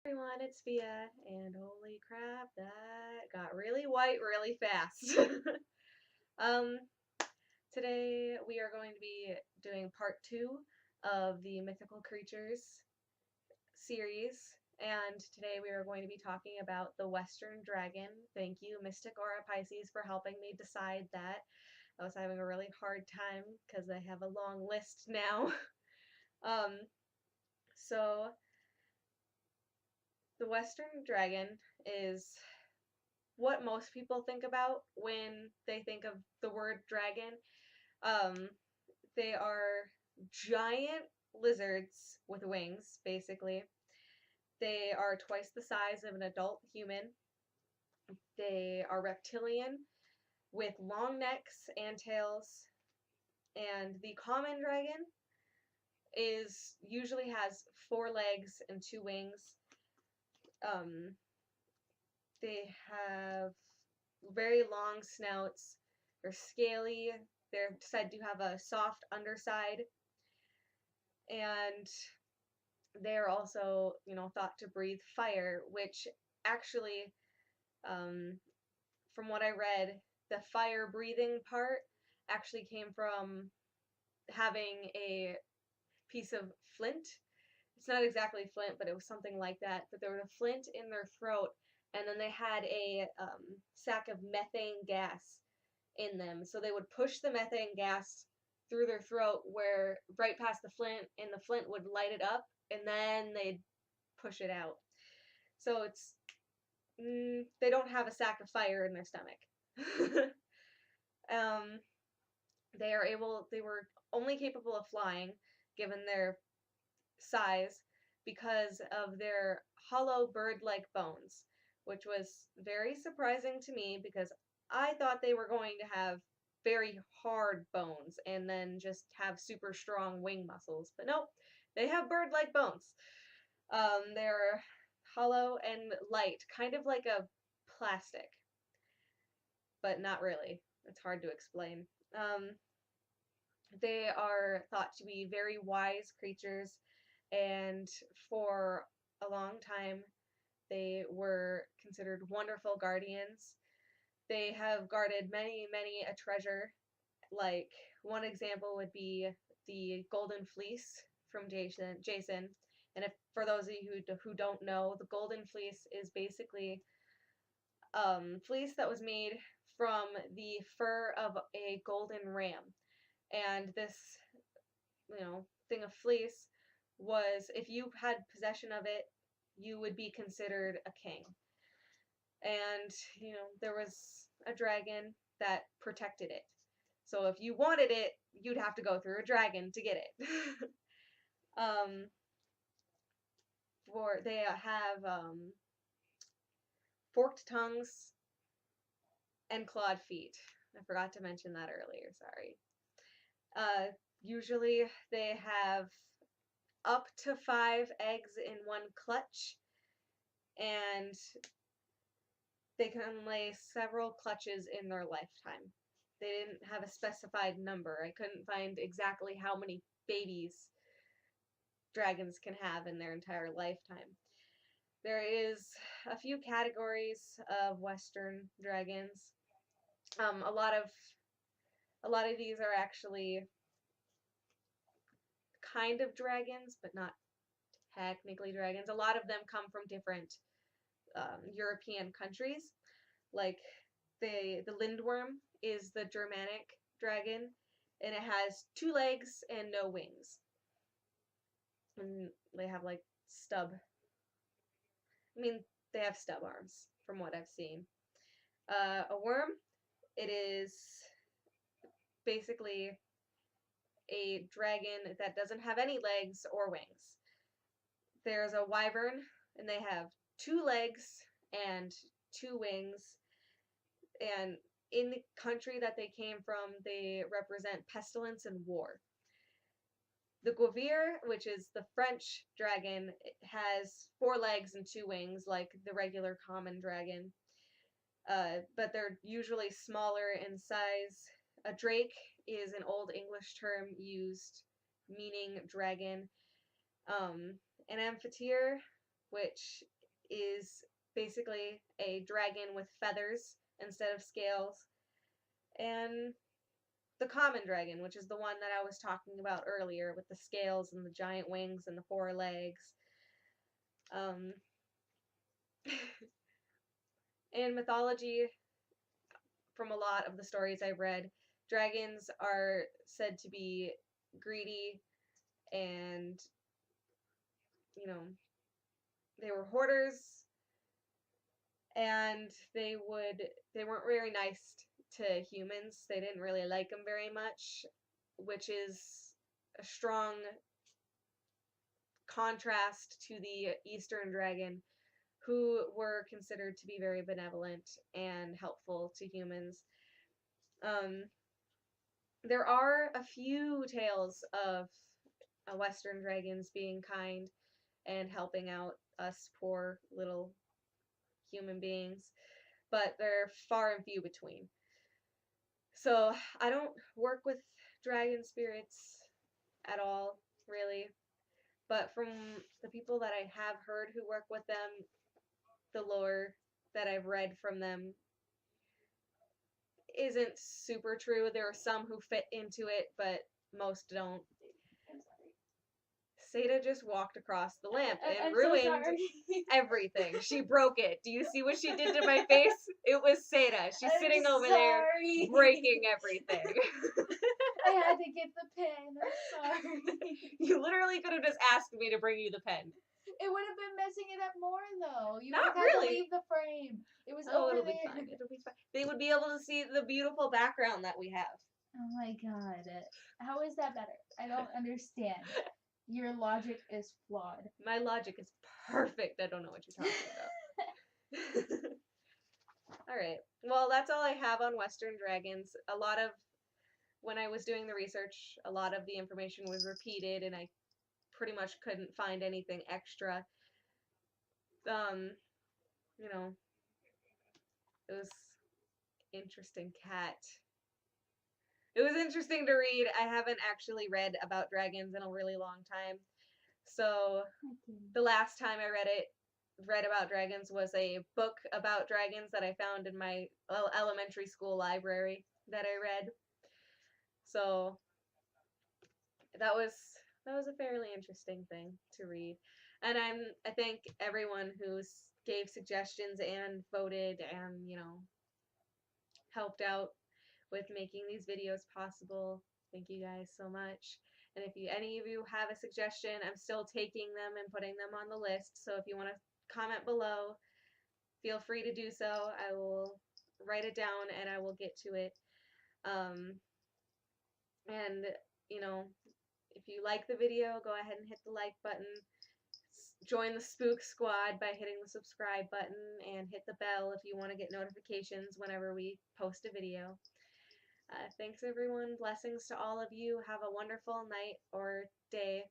Everyone, it's Via, and holy crap, that got really white really fast. um, Today we are going to be doing part 2 of the Mythical Creatures series, and today we are going to be talking about the Western Dragon. Thank you, MysticAura Pisces, for helping me decide that. I was having a really hard time because I have a long list now. um, so the Western Dragon is what most people think about when they think of the word dragon. Um, they are giant lizards with wings, basically. They are twice the size of an adult human. They are reptilian with long necks and tails. And the common dragon usually has 4 legs and 2 wings. Um, they have very long snouts. They're scaly. They're said to have a soft underside, and they're also, thought to breathe fire, which actually, um, from what I read, the fire breathing part actually came from having a piece of flint. It's not exactly flint, but it was something like that. But there was a flint in their throat, and then they had a sack of methane gas in them. So they would push the methane gas through their throat where right past the flint, and the flint would light it up, and then they'd push it out. So they don't have a sack of fire in their stomach. um, they were only capable of flying given their size because of their hollow bird-like bones, which was very surprising to me because I thought they were going to have very hard bones and then just have super strong wing muscles. But nope, they have bird-like bones. They're hollow and light, kind of like a plastic, but not really. It's hard to explain. Um, they are thought to be very wise creatures, and for a long time, they were considered wonderful guardians. They have guarded many, many a treasure. Like, one example would be the Golden Fleece from Jason. And if for those of you who don't know, the Golden Fleece is basically fleece that was made from the fur of a golden ram. And this, thing of fleece was, if you had possession of it, you would be considered a king. And, there was a dragon that protected it. So if you wanted it, you'd have to go through a dragon to get it. um, they have forked tongues and clawed feet. I forgot to mention that earlier, sorry. Usually they have up to 5 eggs in one clutch, and they can lay several clutches in their lifetime. They didn't have a specified number. I couldn't find exactly how many babies dragons can have in their entire lifetime. There is a few categories of Western dragons. A lot of these are actually kind of dragons, but not technically dragons. A lot of them come from different European countries. Like the Lindworm is the Germanic dragon, and it has 2 legs and no wings. And they have like stub. I mean, they have stub arms from what I've seen. A worm, it is basically a dragon that doesn't have any legs or wings. There's a wyvern, and they have 2 legs and 2 wings, and in the country that they came from, they represent pestilence and war. The Guavir, which is the French dragon, has 4 legs and 2 wings, like the regular common dragon, but they're usually smaller in size. A drake is an Old English term used meaning dragon. An amphitheater, which is basically a dragon with feathers instead of scales, and the common dragon, which is the one that I was talking about earlier with the scales and the giant wings and the 4 legs. In mythology, from a lot of the stories I've read, dragons are said to be greedy and, you know, they were hoarders, and they weren't very nice to humans. They didn't really like them very much, which is a strong contrast to the Eastern dragon, who were considered to be very benevolent and helpful to humans. There are a few tales of Western dragons being kind and helping out us poor little human beings, but they're far and few between. So I don't work with dragon spirits at all, really. But from the people that I have heard who work with them, the lore that I've read from them isn't super true. There are some who fit into it, but most don't. Seda just walked across the lamp and ruined everything. She broke it. Do you see what she did to my face? It was Seda. She's sitting over there breaking everything. I had to get the pen. I'm sorry. You literally could have just asked me to bring you the pen. It would have been messing it up more, though. You Not would have really. to leave the frame. It was Oh, over it'll there. be fine. It'll be fine. They would be able to see the beautiful background that we have. Oh my god. How is that better? I don't understand. Your logic is flawed. My logic is perfect. I don't know what you're talking about. Alright. Well, that's all I have on Western dragons. When I was doing the research, a lot of the information was repeated, and I pretty much couldn't find anything extra. You know, it was interesting cat. It was interesting to read. I haven't actually read about dragons in a really long time. So the last time I read about dragons was a book about dragons that I found in my elementary school library that I read. So that was a fairly interesting thing to read. And I thank everyone who's gave suggestions and voted and, helped out with making these videos possible. Thank you guys so much. And if any of you have a suggestion, I'm still taking them and putting them on the list. So if you want to comment below, feel free to do so. I will write it down and I will get to it. And, if you like the video, go ahead and hit the like button. Join the Spook Squad by hitting the subscribe button and hit the bell if you want to get notifications whenever we post a video. Thanks everyone. Blessings to all of you. Have a wonderful night or day.